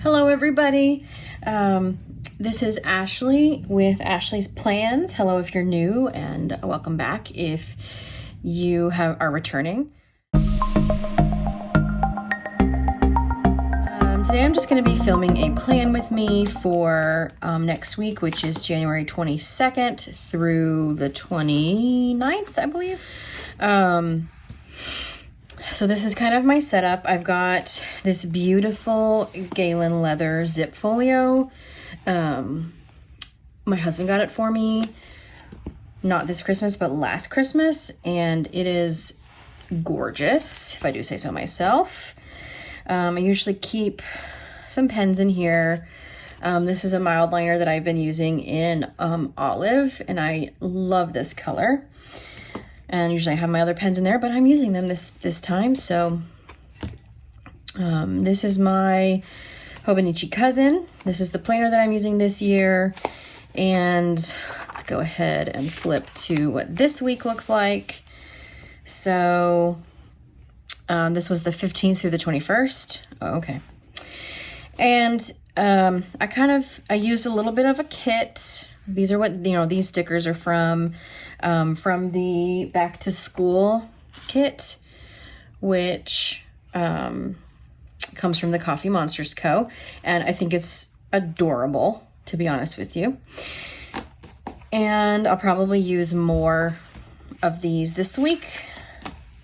Hello everybody. This is Ashley with Ashley's Plans. Hello if you're new, and welcome back if you are returning. Today I'm just going to be filming a plan with me for next week, which is January 22nd through the 29th, I believe. So this is kind of my setup. I've got this beautiful Galen leather zip folio. My husband got it for me, not this Christmas, but last Christmas, and it is gorgeous, if I do say so myself. I usually keep some pens in here. This is a mild liner that I've been using in olive, and I love this color. And usually I have my other pens in there, but I'm using them this time. So this is my Hobonichi cousin. This is the planner that I'm using this year. And let's go ahead and flip to what this week looks like. So this was the 15th through the 21st. Oh, okay. And I used a little bit of a kit. These are what, these stickers are from the back to school kit, which comes from the Coffee Monsters Co. And I think it's adorable, to be honest with you. And I'll probably use more of these this week.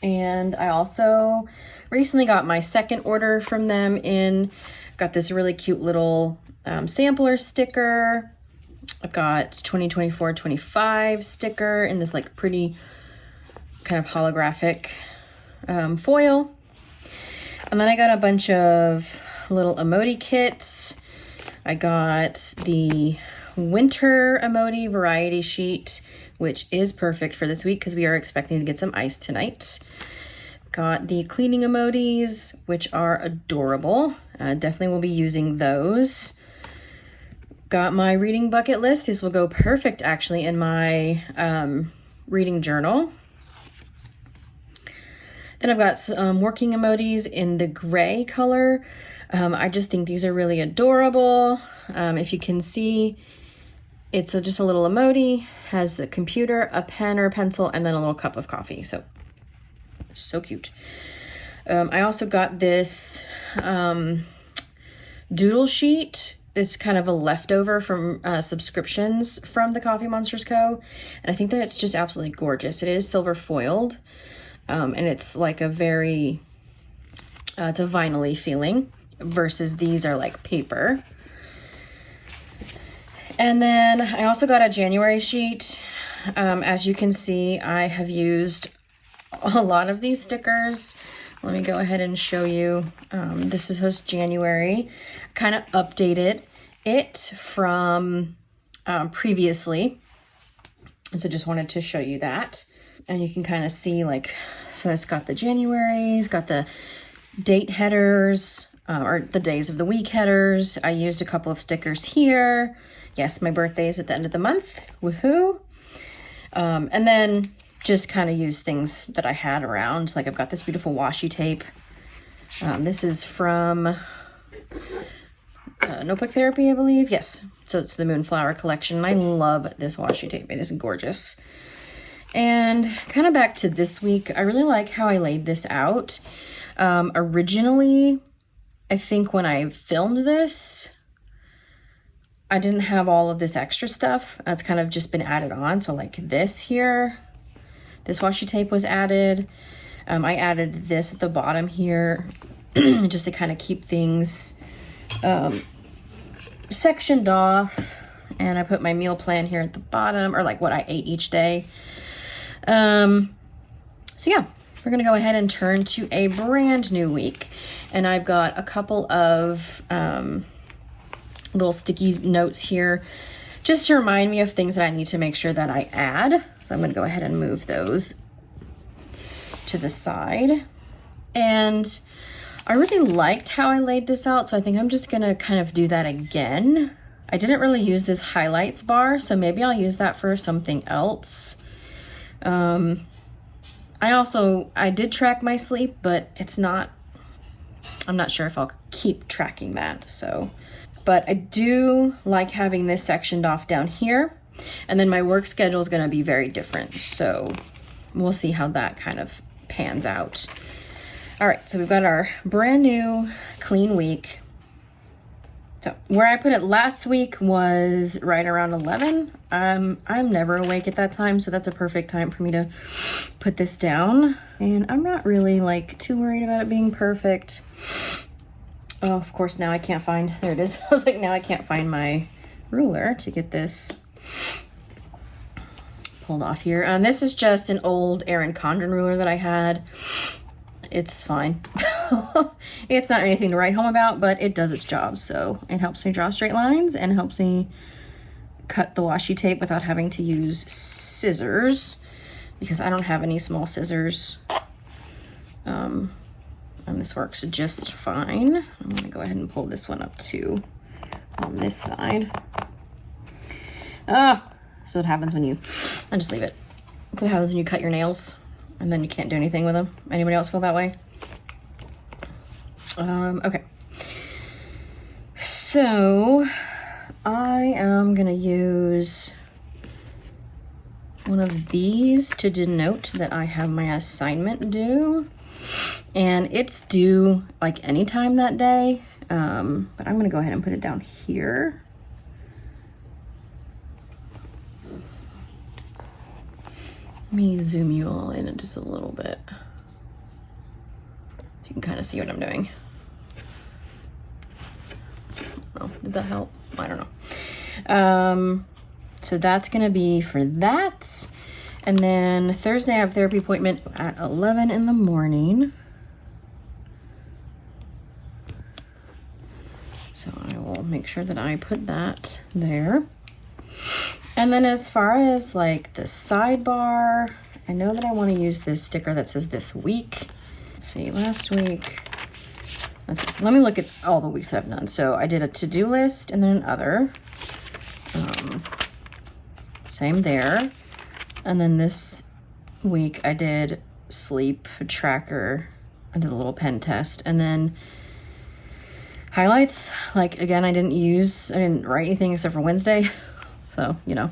And I also recently got my second order from them in. Got this really cute little sampler sticker. I've got 2024-25 sticker in this like pretty kind of holographic foil. And then I got a bunch of little emoji kits. I got the winter emoji variety sheet, which is perfect for this week because we are expecting to get some ice tonight. Got the cleaning emojis, which are adorable. Definitely will be using those. Got my reading bucket list. These will go perfect actually in my reading journal. Then I've got some working emojis in the gray color. I just think these are really adorable. If you can see, it's just a little emoji, has the computer, a pen or a pencil, and then a little cup of coffee. So cute. I also got this doodle sheet. It's kind of a leftover from subscriptions from the Coffee Monsters Co. And I think that it's just absolutely gorgeous. It is silver foiled. And it's like it's a vinyl-y feeling versus these are like paper. And then I also got a January sheet. As you can see, I have used a lot of these stickers. Let me go ahead and show you. This is just January. Kind of updated it from previously. And so just wanted to show you that. And you can kind of see so it's got the January, it's got the date headers, or the days of the week headers. I used a couple of stickers here. Yes, my birthday is at the end of the month. Woohoo! And then just kind of use things that I had around. Like I've got this beautiful washi tape. This is from Notebook Therapy, I believe. Yes, so it's the Moonflower collection. I love this washi tape. It is gorgeous. And kind of back to this week, I really like how I laid this out. Originally, I think when I filmed this, I didn't have all of this extra stuff. It's kind of just been added on. So like this here, this washi tape was added. I added this at the bottom here just to kind of keep things sectioned off. And I put my meal plan here at the bottom, or like what I ate each day. So yeah, we're gonna go ahead and turn to a brand new week. And I've got a couple of little sticky notes here just to remind me of things that I need to make sure that I add. So I'm gonna go ahead and move those to the side. And I really liked how I laid this out, so I think I'm just gonna kind of do that again. I didn't really use this highlights bar, so maybe I'll use that for something else. I did track my sleep, but it's not I'm not sure if I'll keep tracking that, so. But I do like having this sectioned off down here, and then my work schedule is gonna be very different, so we'll see how that kind of pans out. All right, so we've got our brand new clean week. So where I put it last week was right around 11. I'm never awake at that time, so that's a perfect time for me to put this down. And I'm not really like too worried about it being perfect. Oh, of course, now I can't find, there it is. I was like, now I can't find my ruler to get this pulled off here. This is just an old Erin Condren ruler that I had. It's fine. It's not anything to write home about, but it does its job. So it helps me draw straight lines and helps me cut the washi tape without having to use scissors, because I don't have any small scissors. And this works just fine. I'm gonna go ahead and pull this one up too on this side. So what happens when I just leave it. That's what happens when you cut your nails and then you can't do anything with them. Anybody else feel that way? Okay. So I am gonna use one of these to denote that I have my assignment due. And it's due like anytime that day. But I'm gonna go ahead and put it down here. Let me zoom you all in just a little bit, so you can kind of see what I'm doing. Oh, does that help? I don't know. So that's gonna be for that. And then Thursday I have a therapy appointment at 11 in the morning. So I will make sure that I put that there. And then as far as like the sidebar, I know that I want to use this sticker that says this week. Let's see, last week, let me look at all the weeks I've done. So I did a to-do list and then an other. Same there. And then this week I did sleep tracker. I did a little pen test, and then highlights. Like again, I didn't write anything except for Wednesday. So, you know,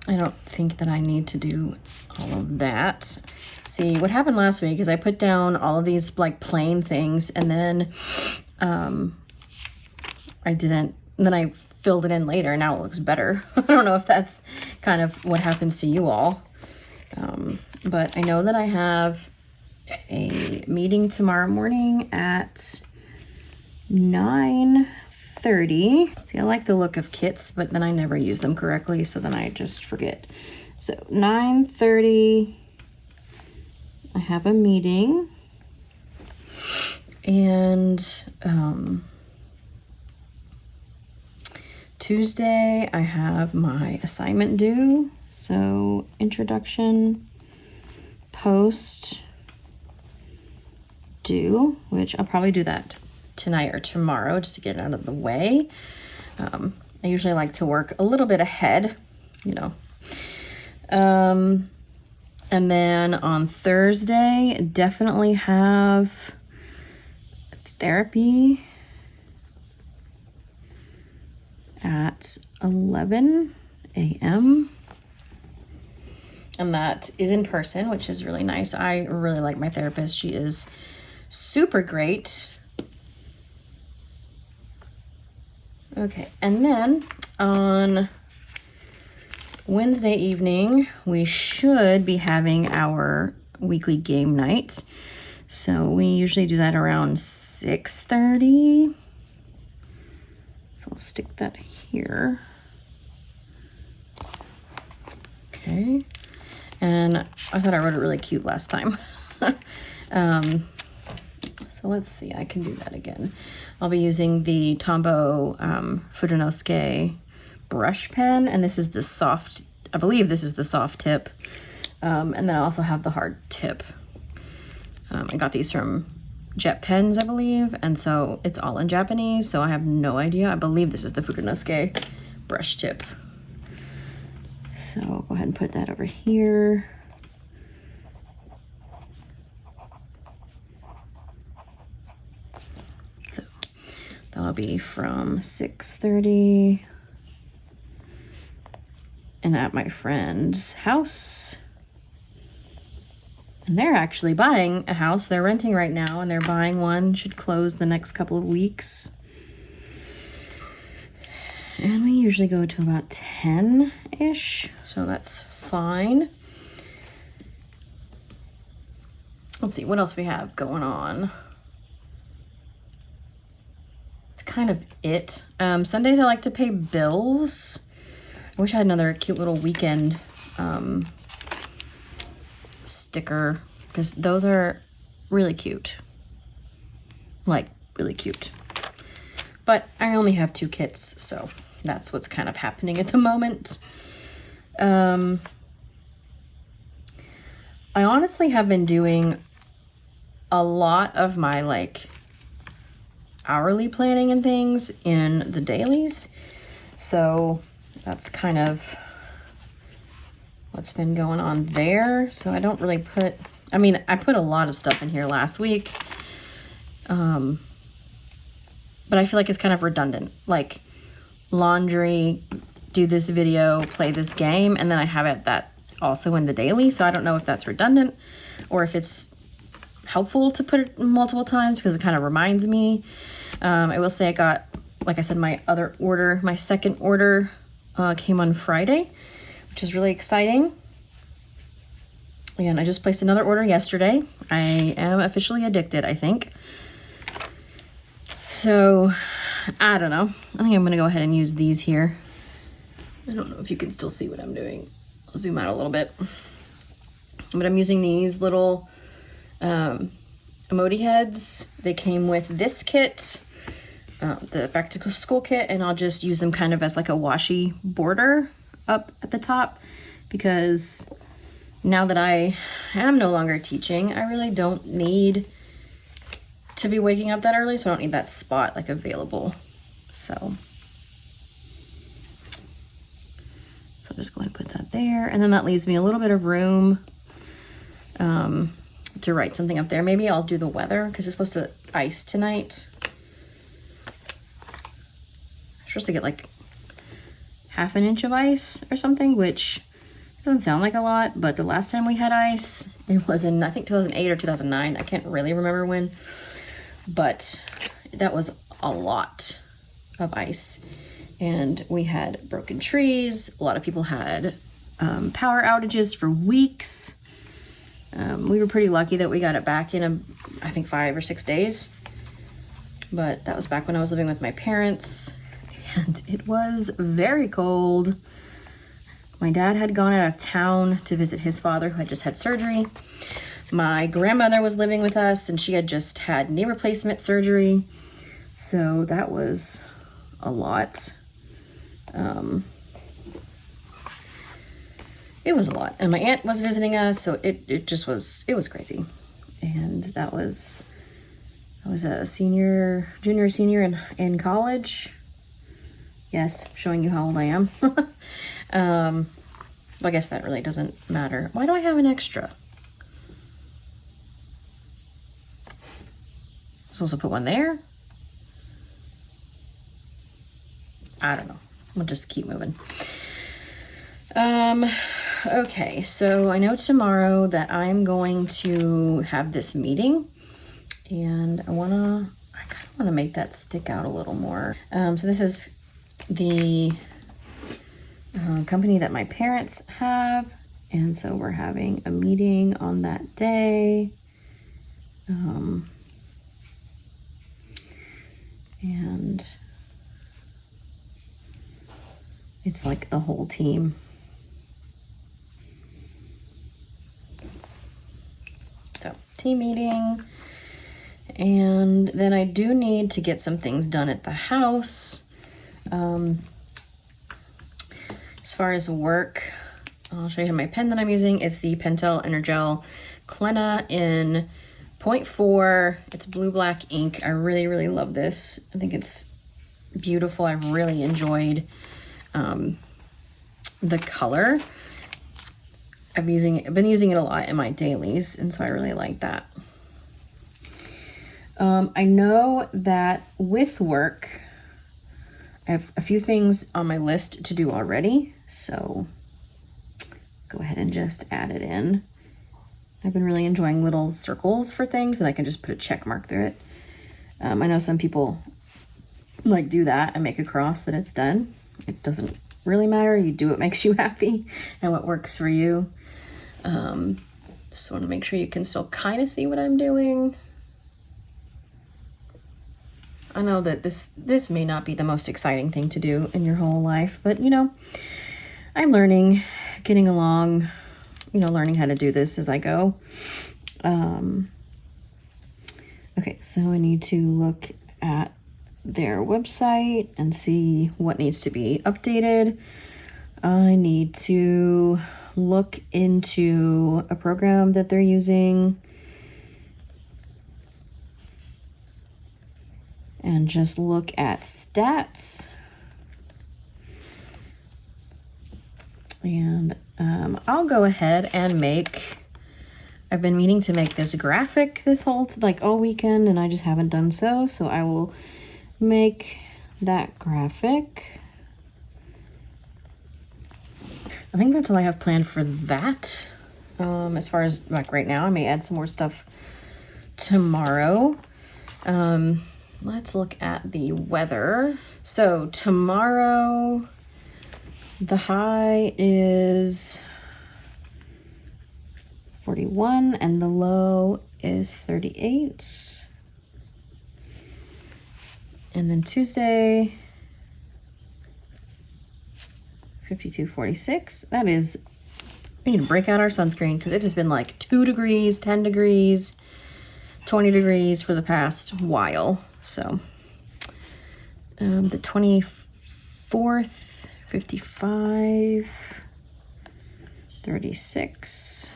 I don't think that I need to do all of that. See, what happened last week is I put down all of these like plain things, and then I filled it in later, and now it looks better. I don't know if that's kind of what happens to you all. But I know that I have a meeting tomorrow morning at 9:30. See, I like the look of kits, but then I never use them correctly, so then I just forget. So 9:30, I have a meeting, and Tuesday I have my assignment due. So introduction, post, due, which I'll probably do that tonight or tomorrow just to get it out of the way. I usually like to work a little bit ahead, you know. And then on Thursday, definitely have therapy at 11 a.m. And that is in person, which is really nice. I really like my therapist. She is super great. Okay, and then on Wednesday evening, we should be having our weekly game night. So we usually do that around 6:30. So I'll stick that here. Okay. And I thought I wrote it really cute last time. So let's see, I can do that again. I'll be using the Tombow Fudonosuke brush pen, and this is the soft, I believe this is the soft tip. And then I also have the hard tip. I got these from Jet Pens, I believe, and so it's all in Japanese, so I have no idea. I believe this is the Fudonosuke brush tip. So I'll go ahead and put that over here. That'll be from 6:30 and at my friend's house. And they're actually buying a house. They're renting right now and they're buying one. Should close the next couple of weeks. And we usually go to about 10-ish, so that's fine. Let's see, what else we have going on? It's kind of it. Sundays I like to pay bills. I wish I had another cute little weekend sticker, because those are really cute. Like, really cute. But I only have 2 kits, so that's what's kind of happening at the moment. I honestly have been doing a lot of my like hourly planning and things in the dailies. So that's kind of what's been going on there. So I don't really put, I mean, I put a lot of stuff in here last week. But I feel like it's kind of redundant, like laundry, do this video, play this game, and then I have it that also in the daily. So I don't know if that's redundant or if it's helpful to put it multiple times because it kind of reminds me. I will say I got, like I said, my other order, my second order came on Friday, which is really exciting. And I just placed another order yesterday. I am officially addicted, I think. So, I don't know. I think I'm going to go ahead and use these here. I don't know if you can still see what I'm doing. I'll zoom out a little bit. But I'm using these little emoji heads. They came with this kit, the back to school kit, and I'll just use them kind of as like a washi border up at the top, because now that I am no longer teaching, I really don't need to be waking up that early, so I don't need that spot like available. So I'll just go ahead and put that there, and then that leaves me a little bit of room to write something up there. Maybe I'll do the weather because it's supposed to ice tonight. I'm supposed to get like half an inch of ice or something, which doesn't sound like a lot, but the last time we had ice, it was in, I think, 2008 or 2009. I can't really remember when, but that was a lot of ice. And we had broken trees. A lot of people had power outages for weeks. We were pretty lucky that we got it back in, I think, 5 or 6 days. But that was back when I was living with my parents. And it was very cold. My dad had gone out of town to visit his father, who had just had surgery. My grandmother was living with us, and she had just had knee replacement surgery. So that was a lot. It was a lot. And my aunt was visiting us, so it was crazy. And I was a junior senior in college. Yes, showing you how old I am. I guess that really doesn't matter. Why do I have an extra? I'm supposed to put one there? I don't know. We'll just keep moving. Okay, so I know tomorrow that I'm going to have this meeting, and I kind of want to make that stick out a little more. So this is the company that my parents have, and so we're having a meeting on that day. And it's like the whole team. So, team meeting. And then I do need to get some things done at the house. As far as work, I'll show you my pen that I'm using. It's the Pentel Energel Clean in 0.4. It's blue-black ink. I really, really love this. I think it's beautiful. I've really enjoyed the color. I've been using it a lot in my dailies, and so I really like that. I know that with work, I have a few things on my list to do already, so go ahead and just add it in. I've been really enjoying little circles for things, and I can just put a check mark through it. I know some people like do that and make a cross that it's done. It doesn't really matter. You do what makes you happy and what works for you. Just want to make sure you can still kind of see what I'm doing. I know that this may not be the most exciting thing to do in your whole life, but you know, I'm learning, getting along, you know, learning how to do this as I go. Okay, so I need to look at their website and see what needs to be updated. I need to look into a program that they're using and just look at stats. And I'll go ahead and I've been meaning to make this graphic this whole, all weekend, and I just haven't done so. So I will make that graphic. I think that's all I have planned for that. As far as right now, I may add some more stuff tomorrow. Let's look at the weather. So tomorrow, the high is 41 and the low is 38. And then Tuesday, 52, 46. That is, we need to break out our sunscreen because it has been like 2 degrees, 10 degrees, 20 degrees for the past while. So the 24th, 55, 36,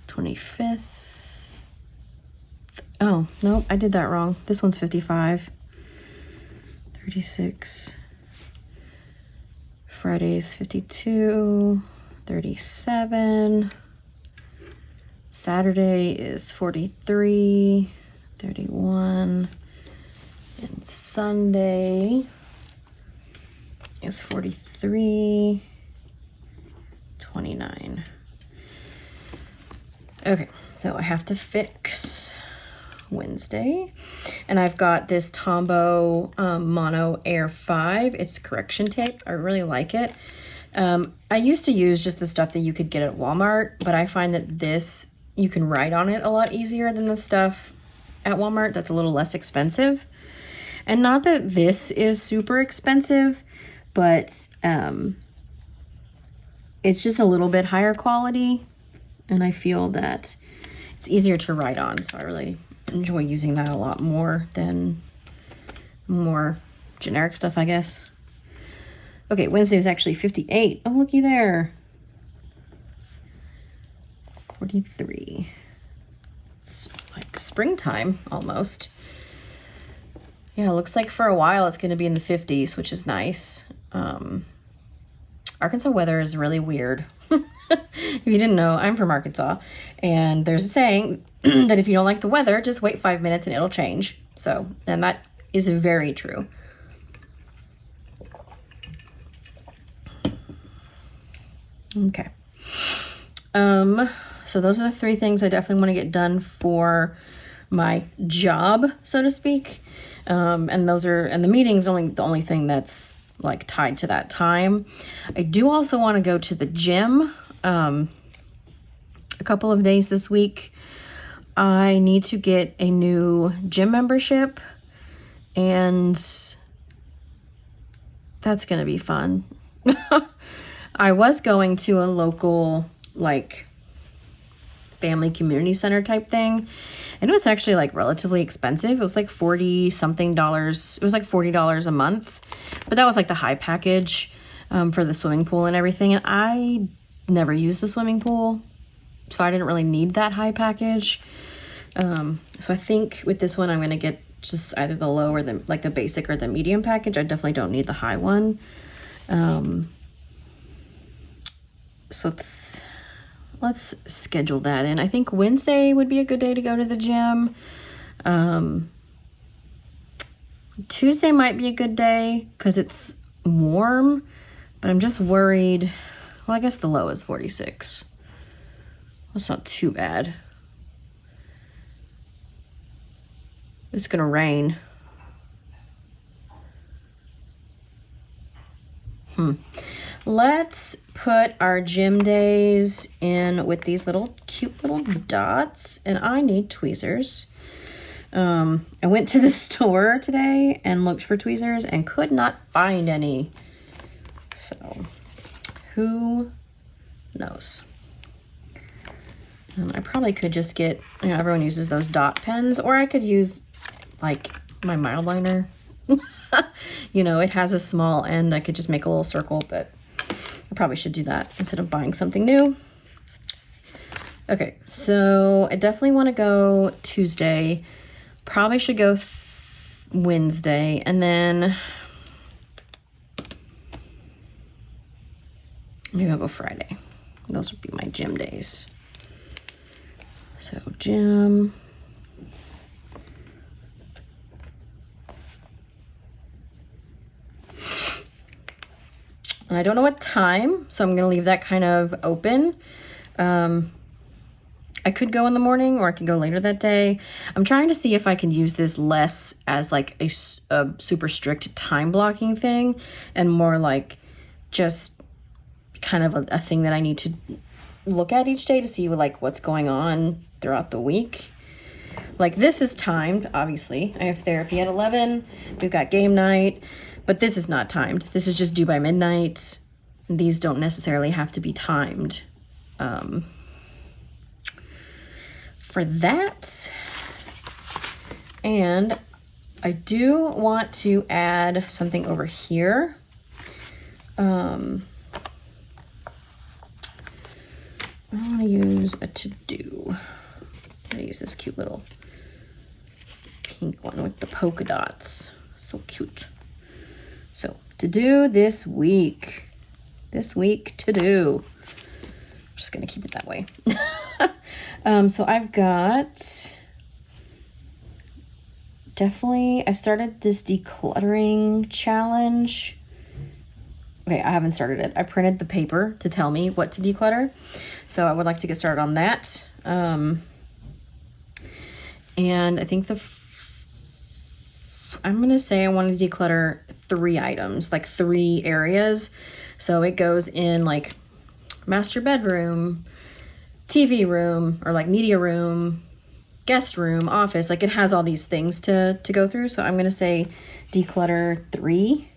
25th. Oh, no, I did that wrong. This one's 55, 36. Friday's 52, 37. Saturday is 43, 31. And Sunday is 43, 29. Okay, so I have to fix Wednesday. And I've got this Tombow Mono Air 5. It's correction tape. I really like it. I used to use just the stuff that you could get at Walmart, but I find that this, you can write on it a lot easier than the stuff at Walmart that's a little less expensive. And not that this is super expensive, but it's just a little bit higher quality. And I feel that it's easier to write on. So I really enjoy using that a lot more than more generic stuff, I guess. Okay, Wednesday was actually 58. Oh, looky there. 43. It's like springtime almost. Yeah, it looks like for a while it's going to be in the 50s, which is nice. Arkansas weather is really weird. If you didn't know, I'm from Arkansas, and there's a saying that if you don't like the weather, just wait 5 minutes and it'll change. So, and that is very true. Okay. So those are the 3 things I definitely want to get done for my job, so to speak. And the meeting's the only thing that's like tied to that time. I do also want to go to the gym a couple of days this week. I need to get a new gym membership, and that's going to be fun. I was going to a local family community center type thing, and it was actually relatively expensive. It was like $40 something. It was like $40 a month, but that was like the high package for the swimming pool and everything. And I never used the swimming pool, so I didn't really need that high package. So I think with this one, I'm going to get just either the low or the basic or the medium package. I definitely don't need the high one. So let's schedule that in. I think Wednesday would be a good day to go to the gym. Tuesday might be a good day because it's warm, but I'm just worried. Well, I guess the low is 46. That's not too bad. It's gonna rain. Let's put our gym days in with these little cute little dots, and I need tweezers. I went to the store today and looked for tweezers and could not find any. So, who knows? I probably could just get, everyone uses those dot pens, or I could use like my mild liner. It has a small end. I could just make a little circle, but I probably should do that instead of buying something new. Okay, so I definitely want to go Tuesday. Probably should go Wednesday, and then maybe I'll go Friday. Those would be my gym days. So gym. And I don't know what time, so I'm going to leave that kind of open. I could go in the morning, or I could go later that day. I'm trying to see if I can use this less as like a super strict time blocking thing, and more like just kind of a thing that I need to look at each day to see like what's going on throughout the week. Like this is timed, obviously. I have therapy at 11. We've got game night. But this is not timed. This is just due by midnight. These don't necessarily have to be timed for that. And I do want to add something over here. I want to use a to-do. I'm going to use this cute little pink one with the polka dots. So cute. So, to do this week. This week to do. I'm just going to keep it that way. So I've got... I've started this decluttering challenge. Okay, I haven't started it. I printed the paper to tell me what to declutter. So I would like to get started on that. And I think I'm going to say I want to declutter 3 items, like 3 areas. So it goes in like master bedroom, TV room, or like media room, guest room, office. Like it has all these things to go through. So I'm going to say declutter 3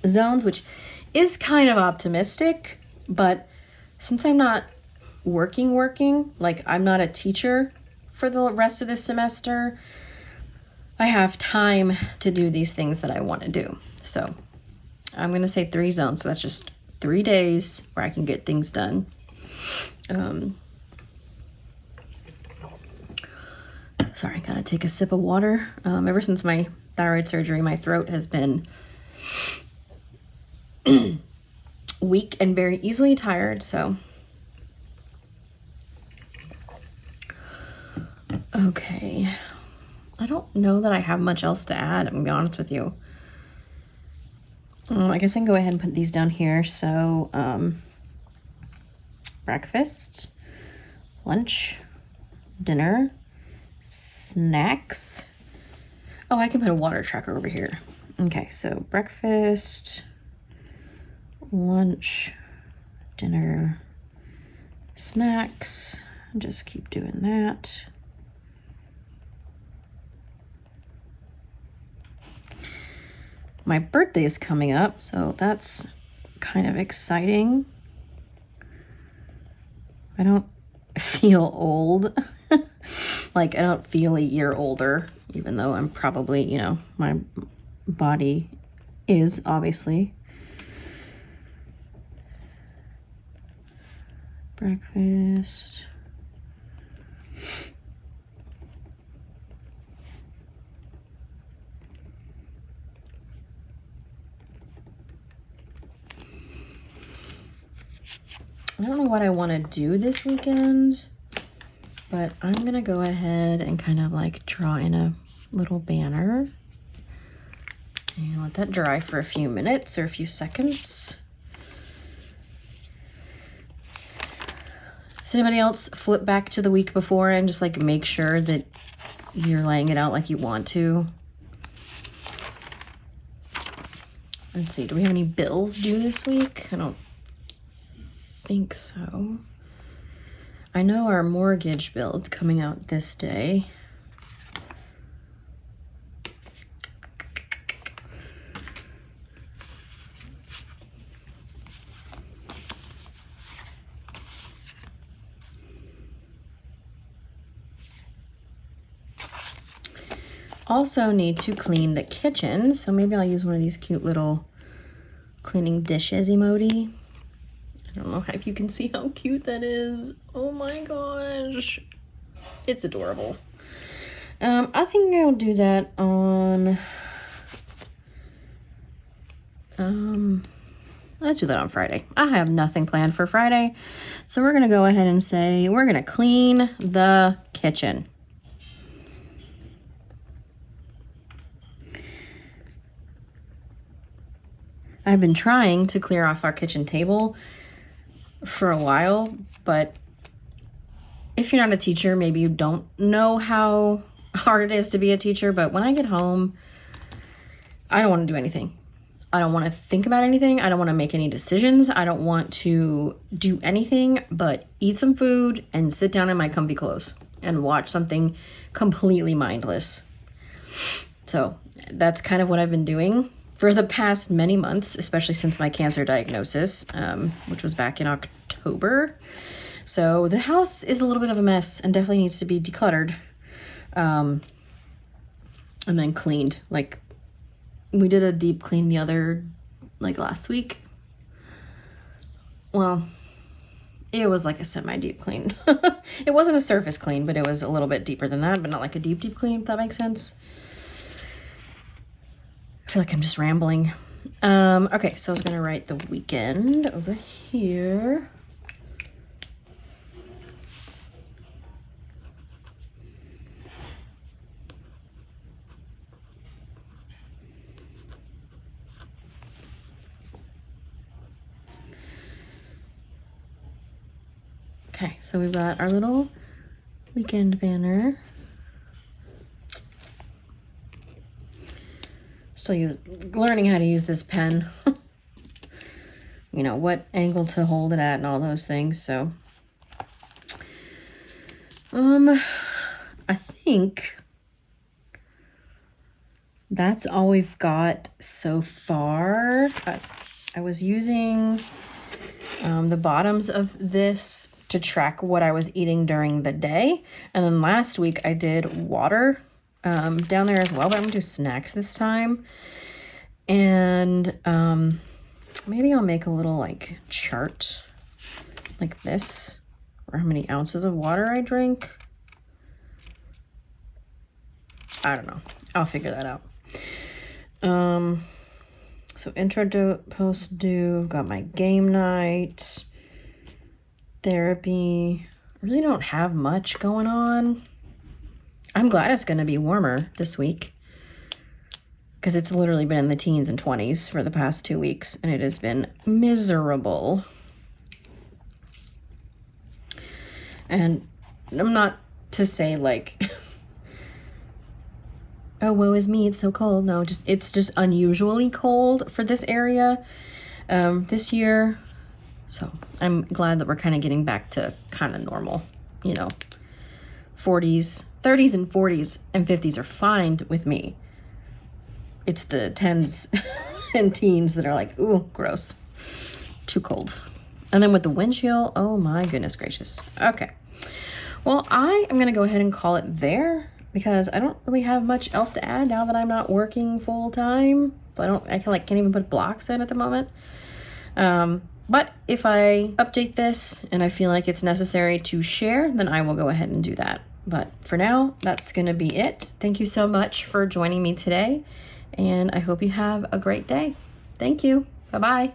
zones, which is kind of optimistic, but since I'm not working, like I'm not a teacher for the rest of this semester, I have time to do these things that I want to do. So I'm going to say 3 zones. So that's just 3 days where I can get things done. Sorry, gotta take a sip of water. Ever since my thyroid surgery, my throat has been weak and very easily tired. So, okay. I don't know that I have much else to add, I'm gonna be honest with you. I guess I can go ahead and put these down here. So, breakfast, lunch, dinner, snacks. Oh, I can put a water tracker over here. Okay, so breakfast, lunch, dinner, snacks. Just keep doing that. My birthday is coming up, so that's kind of exciting. I don't feel old. Like, I don't feel a year older, even though I'm probably, my body is, obviously. Breakfast. I don't know what I want to do this weekend, But I'm gonna go ahead and kind of like draw in a little banner and let that dry for a few minutes or a few seconds. Does anybody else flip back to the week before and just like make sure that you're laying it out like you want to? Let's see, do we have any bills due this week? I don't think so. I know our mortgage bill is coming out this day. Also need to clean the kitchen, so maybe I'll use one of these cute little cleaning dishes emoji. I don't know if you can see how cute that is. Oh my gosh. It's adorable. I think I'll do that on... let's do that on Friday. I have nothing planned for Friday. So we're going to go ahead and say we're going to clean the kitchen. I've been trying to clear off our kitchen table for a while, but if you're not a teacher, maybe you don't know how hard it is to be a teacher, but when I get home, I don't want to do anything. I don't want to think about anything. I don't want to make any decisions. I don't want to do anything but eat some food and sit down in my comfy clothes and watch something completely mindless. So that's kind of what I've been doing for the past many months, especially since my cancer diagnosis, which was back in October. So the house is a little bit of a mess and definitely needs to be decluttered and then cleaned. Like, we did a deep clean last week. Well, it was like a semi-deep clean. It wasn't a surface clean, but it was a little bit deeper than that, but not like a deep clean, if that makes sense. I feel like I'm just rambling. Okay, so I was gonna write the weekend over here. Okay, so we've got our little weekend banner. Still learning how to use this pen. You know, what angle to hold it at and all those things, so. I think that's all we've got so far. I was using the bottoms of this to track what I was eating during the day. And then last week I did water down there as well, but I'm gonna do snacks this time. And maybe I'll make a little like chart like this, or how many ounces of water I drink. I don't know. I'll figure that out. So intro to post due, got my game night, therapy. I really don't have much going on. I'm glad it's going to be warmer this week because it's literally been in the teens and 20s for the past 2 weeks and it has been miserable. And I'm not to say like, oh, woe is me, it's so cold. No, it's just unusually cold for this area this year. So I'm glad that we're kind of getting back to kind of normal, you know, 40s, 30s and 40s and 50s are fine with me. It's the 10s and teens that are like, ooh, gross, too cold. And then with the wind chill, oh my goodness gracious. Okay, well, I am going to go ahead and call it there because I don't really have much else to add now that I'm not working full time. So I can't even put blocks in at the moment. But if I update this and I feel like it's necessary to share, then I will go ahead and do that. But for now, that's going to be it. Thank you so much for joining me today, and I hope you have a great day. Thank you. Bye-bye.